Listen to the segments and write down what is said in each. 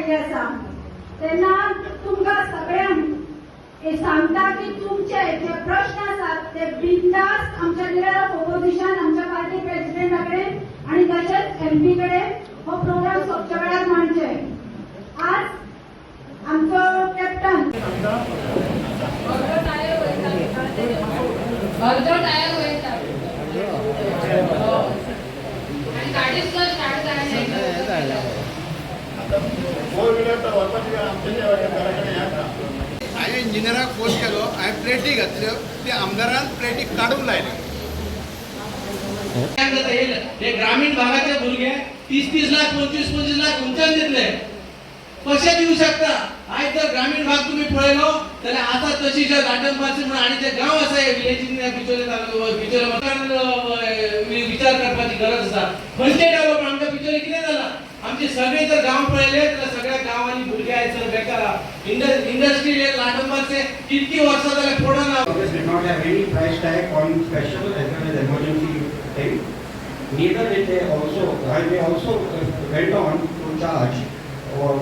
आयिल्ली आसा तेन्ना तुमकां सगळ्यांक हे सांगता की तुमचे जे प्रश्न आसात ते बिनधास्त आमच्या लिडर ऑफ ऑपोजिशन आमच्या पार्टी प्रेसिडेंटा कडेन आणि तशेंच एमपी कडेन हो प्रोग्राम सोंपच्या वेळार मांडचे. आज आमचो कॅप्टन अर्धो टायर वयता आणि गाडी सुद्धा स्टार्ट जायना. फोर व्हीलर तर वचपाची आमच्या घराकडे येता. हांवें इंजिनियराक फोन केलो, हांवें प्लेटी घातल्यो, ते आमदारान प्लेटी काडून लायल्या. हे ग्रामीण भागाचे भुरगे 30-30 लाख 25-25 लाख उंचान दितले कशे दिवू शकता. आज जर ग्रामीण भाग तुम्ही पळयलो जाल्यार आता तशी जे लाटंबाची म्हणून आणि जे गांव आसा विलेजीन बिचोले विचार करपाची गरज आसा. खंयचे डेव्हलपमेंट आमच्या बिचोले कितें जाला. आमचे सगळे जर गांव पळयले जाल्यार सगळ्या गांवांनी भुरगे आयसर बेकार इंडस्ट्री लाटंबाचे कितकी वर्सां जाल्यार पडना. Did not have any price tag on special as well as emergency thing. Neither did they also, they also went on to charge or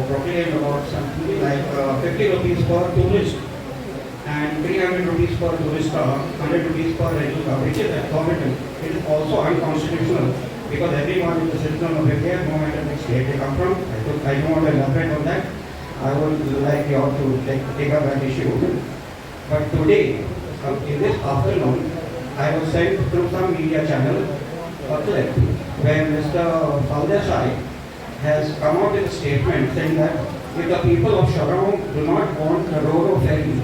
proclaim about something like 50 rupees per tourist and 300 rupees per tourist car, 100 rupees per rental car, which is exorbitant. It is also unconstitutional because everyone is a citizen of India, no matter which state they come from. I don't want to elaborate on that. I would like you all to take up that issue. But today, in this afternoon, I was sent through some media channel a clip where Mr. Faldesai has come out with a statement saying that if the people of Shagaon do not want a Ro-Ro ferry,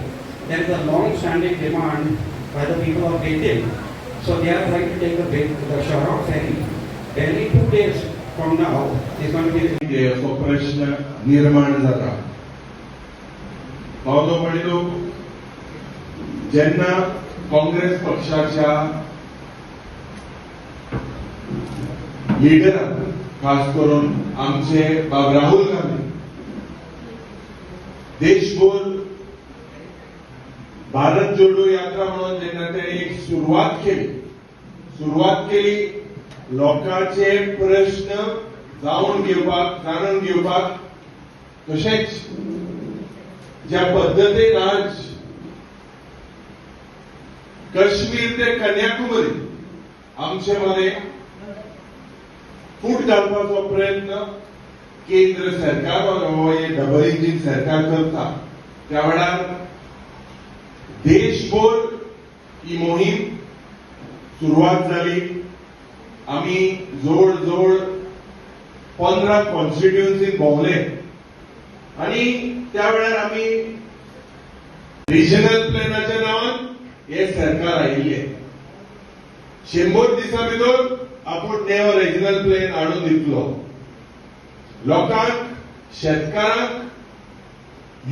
there is a long-standing demand by the people of Betel. So they are trying to take the Shagaon ferry. Barely 2 days from now is going to be असो प्रश्न निर्माण जाता. हांव जो म्हणलो जेन्ना काँग्रेस पक्षाच्या लिडरान खास करून आमचे बाब राहुल गांधी देशभर भारत जोडो यात्रा म्हणून जेन्ना ताणें एक सुरवात केली लोकांचे प्रश्न जाणून घेवपाक तशेंच ज्या पद्दतीन आज काश्मीर ते कन्याकुमारी आमचे माने फूट घालपाचो प्रयत्न केंद्र सरकार हो डबल इंजिन सरकार करता त्या वेळार देशभर ही मोहीम सुरवात जाली. आम्ही जवळ 15 कॉन्स्टिट्युएन्सीन भोंवले आणि त्या वेळार आम्ही रिजनल प्लॅनाच्या नांवान हे सरकार आयिल्ले 100 दिसां भितर आपूण नवो रिजनल प्लॅन हाडून दितलो. लोकांक शेतकारांक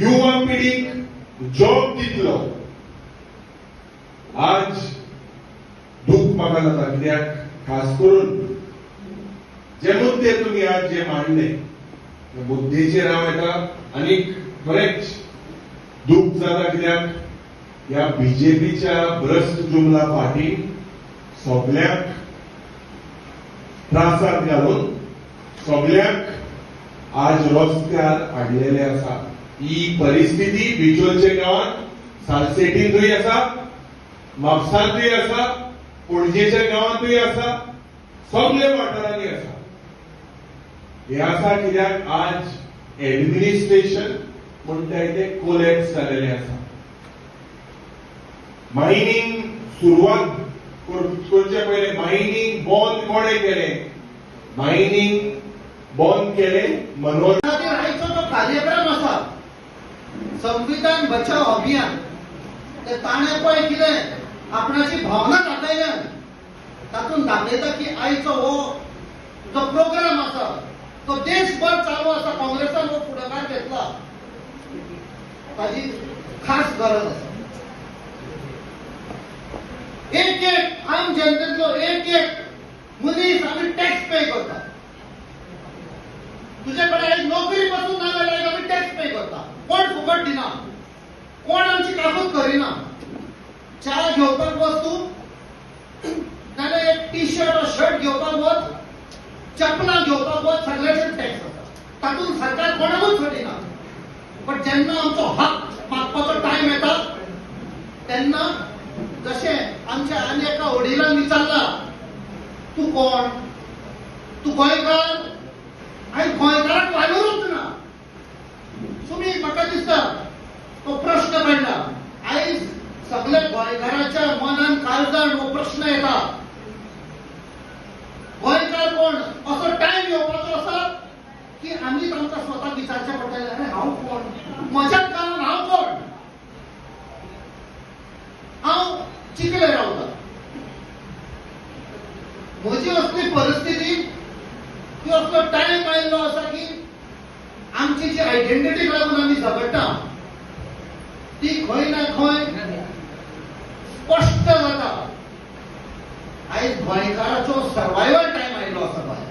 युवा पिढीक जॉब दितलो. आज दूख म्हाका जाता कित्याक खास करून जे मुद्दे तुम्ही आज जे मांडले त्या मुद्देचेर हांव येता आनी खरेंच दूख जाता कित्याक ह्या बीजेपीच्या भ्रष्ट जुमला पार्टीन सगळ्यांक त्रासात घालून सगळ्यांक आज रस्त्यार हाडलेले आसा. ही परिस्थिती बिचोलच्या गांवांत सालसेटींतूय आसा, म्हापसांतूय आसा, पणजेच्या गांवांतूय आसा, सगळे वाठारांनी आसा. हे आसा कित्याक आज एडमिनिस्ट्रेशन म्हणटाय ते कोलॅप्स जालेले आसा. मायनिंग सुरवात करचे पयले मायनिंग बंद कोणे केलें. मायनिंग बंद केलें मनोज आयचो जो कार्यक्रम आसा संविधान बचाव अभियान ते ताणें पळय कितें आपणाची भावना दाखयल्यान तातूंत दाखयता की आयचो हो जो प्रोग्राम आसा तो देशभर चालू आसा. काँग्रेसान हो फुडाकार घेतला ताची खास गरज आसा. एक आम जनतेचो एक मनीस आमी टॅक्स पे करता. तुजे कडेन एक नोकरी पासून ना जाल्यार आमी टॅक्स पे करता. कोण फुकट दिना, कोण आमची काकूत करिना. च्या घेवपाक वच तूं नाल्यार एक टी शर्ट वा शर्ट घेवपाक वच, चपलां घेवपाक वच, सगळ्याचेर टॅक्स आसा. तातूंत सरकार कोणाकूच सोडिना. पण जेन्ना आमचो हक मागपाचो टायम येता तेन्ना जशें आमच्या आनी एका वडिलांन विचारला, तूं कोण, तूं गोंयकार? आयज गोंयकाराक वालोरूच ना. तुमी म्हाका दिसता तो प्रश्न काडला. आयज सगळे गोंयकाराच्या मनान काळजान हो प्रश्न येता, गोंयकार कोण? असो टायम येवपाचो आसा की आमी तांकां स्वता विचारचें पडटलें, अरे हांव कोण, म्हज्या काळान हांव कोण? हांव चिखले रावता. म्हजी असली परिस्थिती की असलो टायम आयिल्लो आसा की आमची जी आयडेंटिटी लागून आमी झगडटा ती खंय ना खंय स्पश्ट जाता. आयज गोंयकाराचो सर्वायवल टायम आयिल्लो आसा गोंय.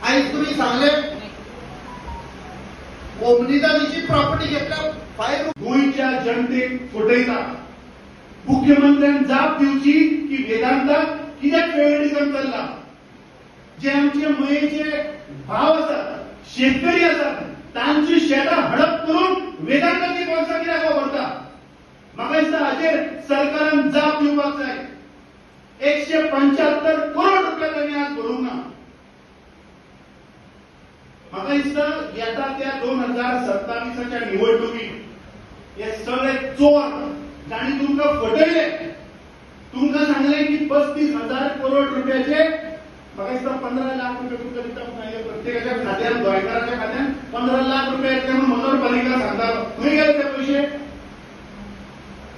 आयज तुमी सांगले ओमनिदानीची प्रॉपर्टी घेतल्या 5 गोंयच्या जनतेक फटयता. मुख्यमंत्र्यान जाप दिवची की वेदांताक कित्याक फेवरेटिझम चल्ला. जे आमचे मयेचे भाव आसात, शेतकरी आसात, तांची शेतां हडप करून वेदांताची पॉलिसी कित्याक वापरता. म्हाका दिसता हाचेर सरकारान जाप दिवपाक जाय. 175 करोड रुपया तांणी आज भरूंक ना. म्हाका दिसता येता त्या 2027च्या निवडणुकीत हे सगळे चोर जाणी तुमकां फटयले, तुमकां सांगले की 35,000 करोड रुपयाचे, म्हाका दिसता 15 लाख रुपये तुमकां दिता सांगले प्रत्येकाच्या खात्यान, गोंयकाराच्या खात्यान 15 लाख रुपये येतले म्हणून मनोहरपालिका सांगतालो. खंय गेले ते पयशे?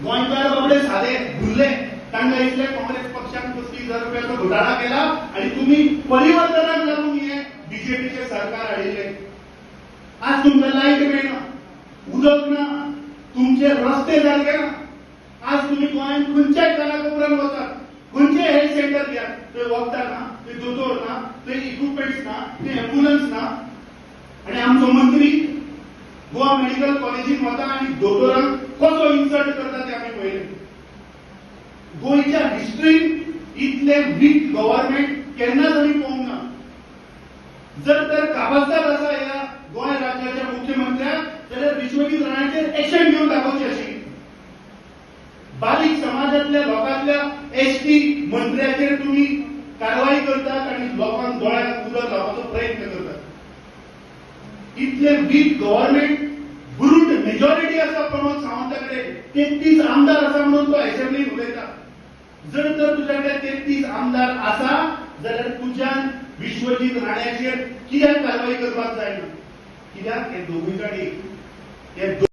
गोंयकार बाबडे सादे भुरले, तांकां इतले काँग्रेस पक्षान 35,000 रुपयाचो घोटाळा केला आणि तुम्ही परिवर्तनाक लागून हे बीजेपीचे सरकार हाडिल्ले. आज तुमकां लायट मेळना, उदक ना, तुमचे रस्ते सारके ना. आज तुम्ही गोंयांत खंयच्याय कानाकोपऱ्यान वचात, खंयचे हेल्थ सेंटर घ्यात, थंय वखदां ना, थंय दोतोर ना, थंय इक्विपमेंट्स ना, थंय एम्ब्युलन्स ना. आणि आमचो मंत्री गोवा मेडिकल कॉलेजीन वता आणि दोतोरांक कसो इन्सल्ट करता ते आमी पळयले. गोंयच्या हिस्ट्रीन इतले वीक गव्हर्नमेंट केन्नाच आमी पळोवंक ना. जर तर काबाजदार आसा ह्या गोंय राज्याच्या मुख्यमंत्र्याक, जाल्यार विश्वजीत राणाचेर एक्शन घेवन दाखोवची आशिल्ली. बारीक समाजातल्या लोकांतल्या एसटी मंत्र्याचेर तुम्ही कारवाई करतात आणि लोकांक दोळ्यात उदक लावपाचो प्रयत्न करतात. इतले वीक गव्हर्नमेंट, ब्रूट मेजॉरिटी आसा प्रमोद सावंताकडे, 33 आमदार आसा म्हणून तो असेंब्लीत उलयता. जर तर तुज्या कडेन 33 आमदार आसा जाल्यार तुज्यान विश्वजीत राण्याचेर कित्याक कारवाई करपाक जायना? कित्याक हे दोगूय गाडी